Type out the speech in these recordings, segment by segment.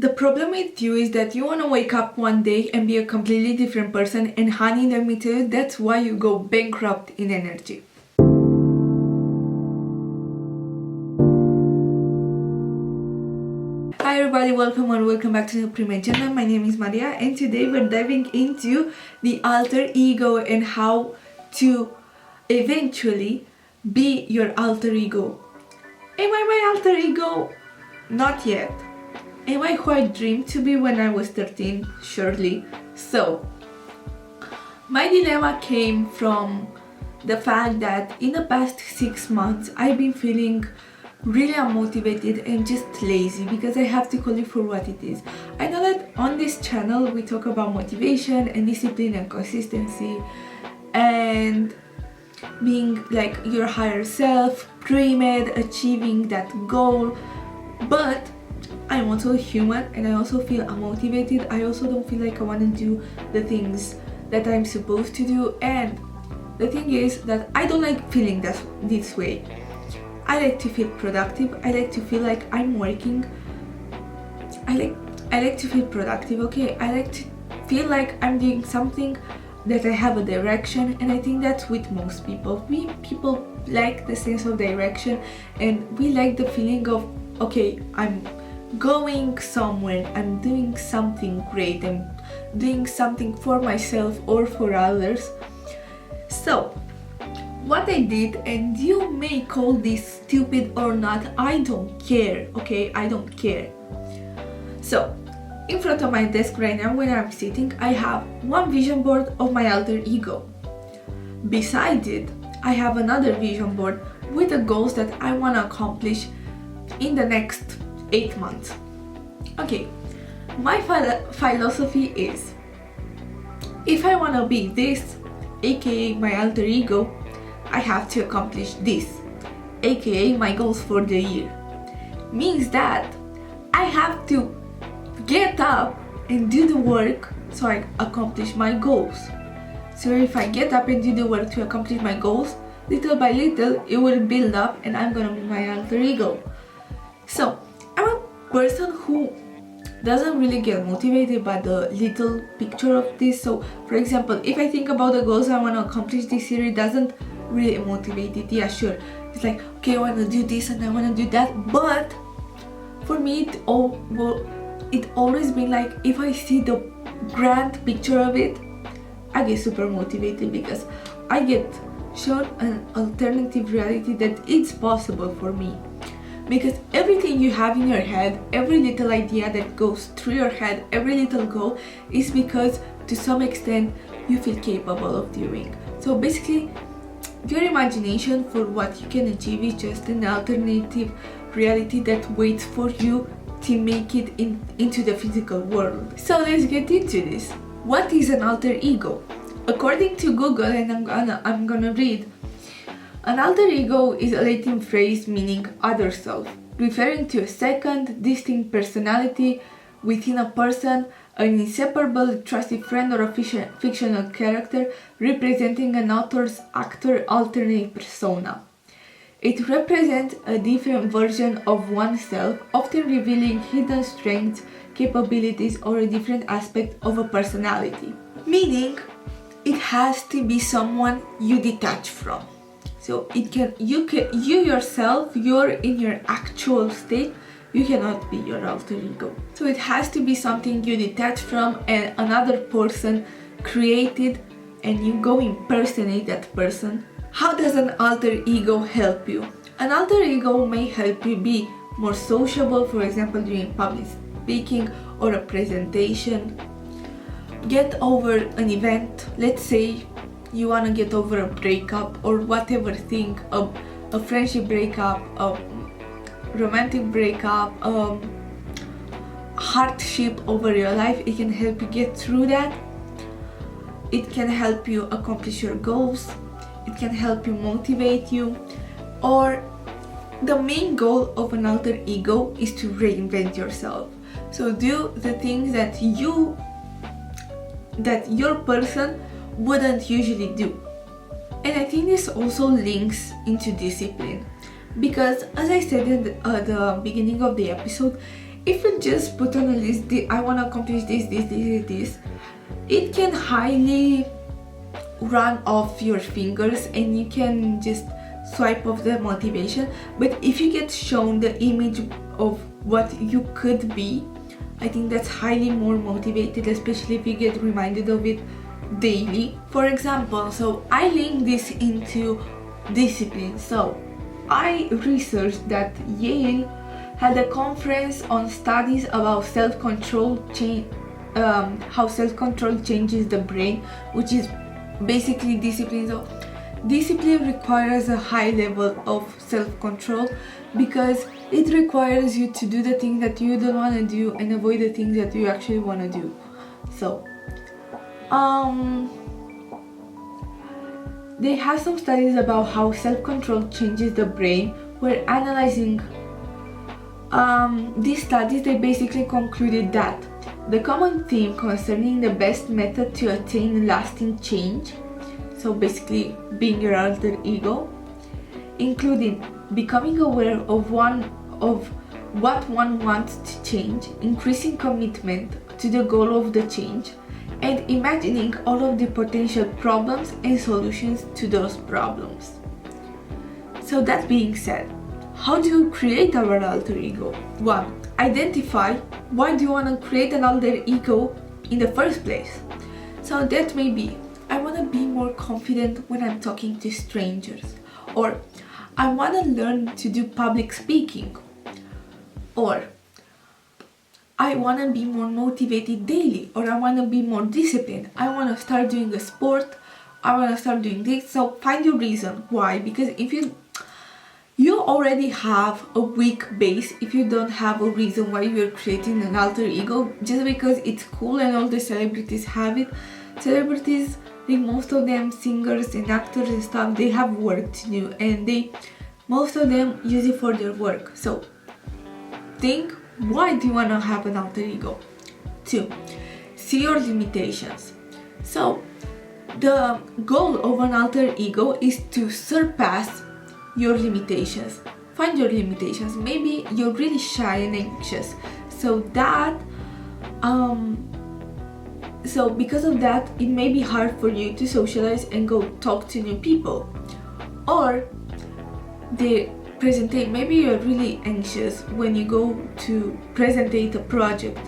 The problem with you is that you want to wake up one day and be a completely different person, and honey, let me tell you, that's why you go bankrupt in energy. Hi everybody, welcome back to the Premed Journal. My name is Maria, and today we're diving into the alter ego and how to eventually be your alter ego. Am I my alter ego? Not yet. Am I who I dreamed to be when I was 13? Surely. So, my dilemma came from the fact that in the past 6 months I've been feeling really unmotivated and just lazy, because I have to call it for what it is. I know that on this channel we talk about motivation and discipline and consistency and being like your higher self, pre-med, achieving that goal, but I'm also human and I also feel unmotivated. I also don't feel like I want to do the things that I'm supposed to do, and the thing is that I don't like feeling this way. I like to feel productive. I like to feel like I'm working. I like to feel productive, okay? I like to feel like I'm doing something, that I have a direction, and I think that's with most people. People like the sense of direction, and we like the feeling of, okay, I'm going somewhere, I'm doing something great, I'm doing something for myself or for others. So what I did, and you may call this stupid or not, I don't care, okay? I don't care. So in front of my desk right now, when I'm sitting, I have one vision board of my alter ego. Beside it, I have another vision board with the goals that I want to accomplish in the next 8 months. Okay, my philosophy is, if I want to be this, aka my alter ego, I have to accomplish this, aka my goals for the year. Means that I have to get up and do the work so I accomplish my goals. So if I get up and do the work to accomplish my goals, little by little it will build up and I'm gonna be my alter ego. So I'm a person who doesn't really get motivated by the little picture of this. So for example, if I think about the goals I want to accomplish this year, it doesn't really motivate it. Yeah, sure, it's like, okay, I want to do this and I want to do that, but for me it always been like, if I see the grand picture of it, I get super motivated, because I get shown an alternative reality that it's possible for me. Because everything you have in your head, every little idea that goes through your head, every little goal, is because to some extent you feel capable of doing. So basically, your imagination for what you can achieve is just an alternative reality that waits for you to make it into the physical world. So let's get into this. What is an alter ego? According to Google, and I'm gonna read, an alter ego is a Latin phrase meaning other self, referring to a second, distinct personality within a person, an inseparable, trusted friend, or a fictional character representing an author's actor alternate persona. It represents a different version of oneself, often revealing hidden strengths, capabilities, or a different aspect of a personality. Meaning, it has to be someone you detach from. So you yourself, you're in your actual state, you cannot be your alter ego. So it has to be something you detach from and another person created, and you go impersonate that person. How does an alter ego help you? An alter ego may help you be more sociable, for example during public speaking or a presentation. Get over an event, let's say you want to get over a breakup or whatever thing, a friendship breakup, a romantic breakup, hardship over your life. It can help you get through that. It can help you accomplish your goals. It can help you motivate you. Or the main goal of an alter ego is to reinvent yourself. So do the things that your person wouldn't usually do. And I think this also links into discipline, because as I said at the beginning of the episode, if you just put on a list, I want to accomplish this, it can highly run off your fingers and you can just swipe off the motivation. But if you get shown the image of what you could be, I think that's highly more motivated, especially if you get reminded of it daily. For example, so I link this into discipline. So I researched that Yale had a conference on studies about self-control how self-control changes the brain, which is basically discipline. So discipline requires a high level of self-control because it requires you to do the things that you don't want to do and avoid the things that you actually want to do. So they have some studies about how self-control changes the brain. We're analyzing these studies. They basically concluded that the common theme concerning the best method to attain lasting change, so basically being your alter ego, including becoming aware of what one wants to change, increasing commitment to the goal of the change, and imagining all of the potential problems and solutions to those problems. So that being said, how do you create our alter ego? 1. Identify why do you want to create an alter ego in the first place. So that may be, I want to be more confident when I'm talking to strangers, or I want to learn to do public speaking, or I want to be more motivated daily, or I want to be more disciplined, I want to start doing a sport, I want to start doing this. So find your reason why, because if you already have a weak base if you don't have a reason why you're creating an alter ego just because it's cool and all the celebrities have it. Celebrities, like most of them, singers and actors and stuff, they have work to do and most of them use it for their work. So think, why do you want to have an alter ego? 2. See your limitations. So the goal of an alter ego is to surpass your limitations. Find your limitations. Maybe you're really shy and anxious, so because of that it may be hard for you to socialize and go talk to new people. Or maybe you're really anxious when you go to present a project,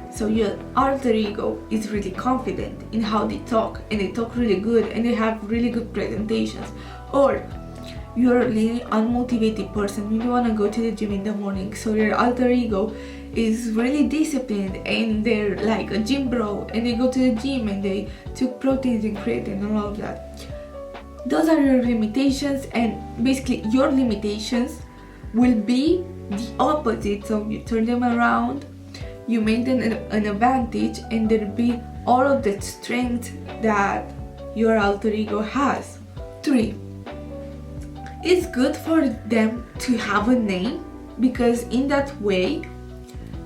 so your alter ego is really confident in how they talk and they talk really good and they have really good presentations. Or you're a really unmotivated person, you don't want to go to the gym in the morning, so your alter ego is really disciplined and they're like a gym bro and they go to the gym and they took proteins and creatine and all of that. Those are your limitations, and basically your limitations will be the opposite. So you turn them around, you make them an advantage, and there'll be all of the strength that your alter ego has. 3. It's good for them to have a name, because in that way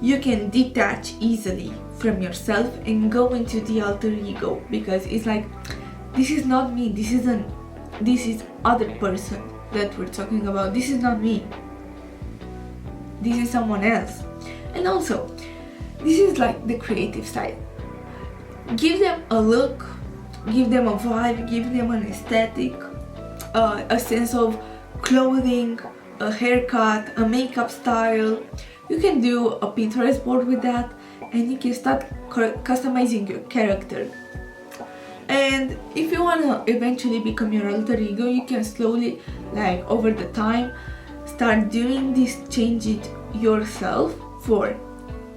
you can detach easily from yourself and go into the alter ego, because it's like, this is not me, this is other person that we're talking about, this is not me, this is someone else. And also, this is like the creative side. Give them a look, give them a vibe, give them an aesthetic, a sense of clothing, a haircut, a makeup style. You can do a Pinterest board with that, and you can start customizing your character. And if you want to eventually become your alter ego, you can slowly, like over the time, start doing these changes yourself. 4.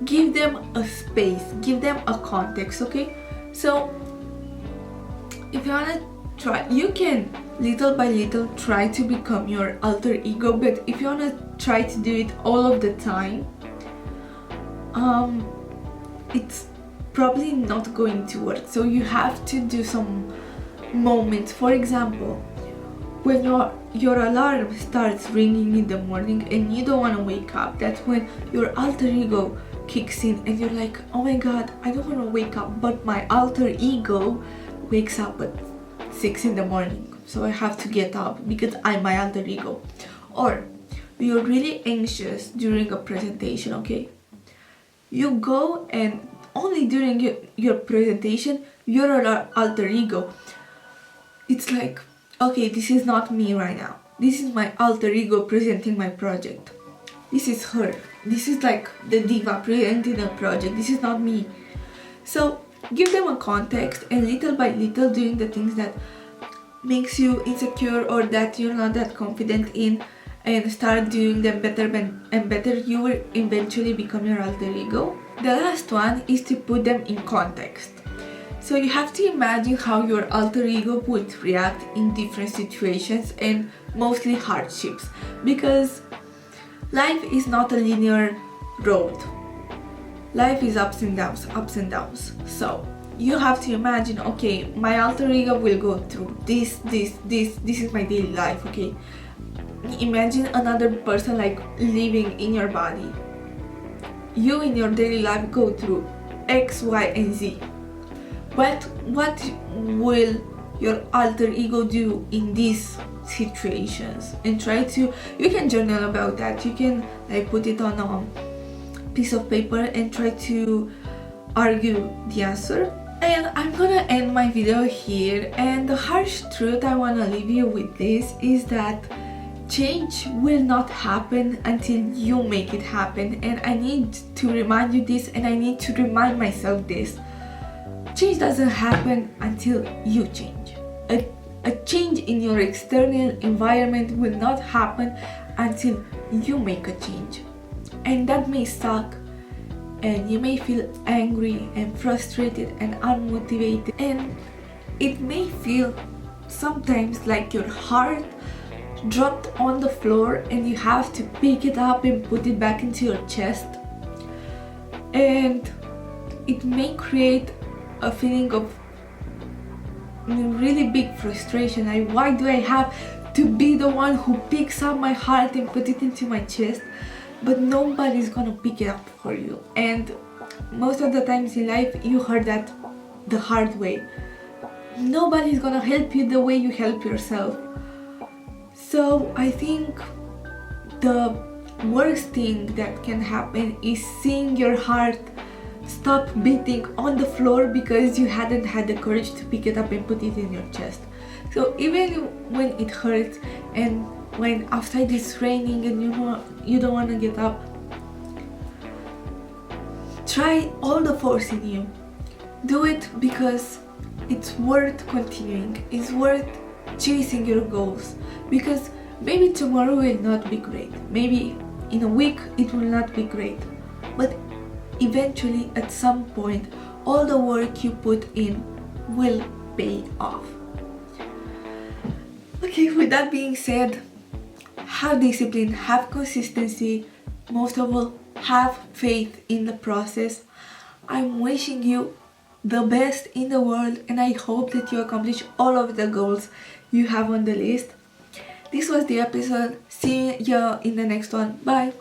Give them a space, give them a context, okay? So if you want to try, you can little by little try to become your alter ego, but if you want to try to do it all of the time, it's probably not going to work. So you have to do some moments. For example, when your alarm starts ringing in the morning and you don't want to wake up, that's when your alter ego kicks in and you're like, oh my god, I don't want to wake up, but my alter ego wakes up at 6 in the morning, so I have to get up because I'm my alter ego. Or you're really anxious during a presentation, okay? You go and only during your presentation, you're an alter ego. It's like, okay, this is not me right now. This is my alter ego presenting my project. This is her. This is like the diva presenting a project. This is not me. So give them a context, and little by little doing the things that makes you insecure or that you're not that confident in, and start doing them better and better, you will eventually become your alter ego. The last one is to put them in context. So you have to imagine how your alter ego would react in different situations and mostly hardships, because life is not a linear road. Life is ups and downs, ups and downs. So you have to imagine, okay, my alter ego will go through this is my daily life, okay? Imagine another person like living in your body. You in your daily life go through X, Y, and Z. What will your alter ego do in these situations? And try to, you can journal about that. You can like put it on a piece of paper and try to argue the answer. And I'm gonna end my video here, and the harsh truth I wanna leave you with this is that change will not happen until you make it happen. And I need to remind you this, and I need to remind myself this. Change doesn't happen until you change. A change in your external environment will not happen until you make a change. And that may suck, and you may feel angry and frustrated and unmotivated, and it may feel sometimes like your heart dropped on the floor and you have to pick it up and put it back into your chest. And it may create a feeling of really big frustration. Like, why do I have to be the one who picks up my heart and put it into my chest? But nobody's gonna pick it up for you. And most of the times in life you heard that the hard way. Nobody's gonna help you the way you help yourself. So I think the worst thing that can happen is seeing your heart stop beating on the floor because you hadn't had the courage to pick it up and put it in your chest. So even when it hurts, and when outside it's raining and you don't want to get up, try all the force in you. Do it because it's worth continuing. It's worth chasing your goals, because maybe tomorrow will not be great, maybe in a week it will not be great, but eventually at some point all the work you put in will pay off. Okay, with that being said, have discipline, have consistency, most of all have faith in the process. I'm wishing you the best in the world, and I hope that you accomplish all of the goals you have on the list. This was the episode. See you in the next one. Bye.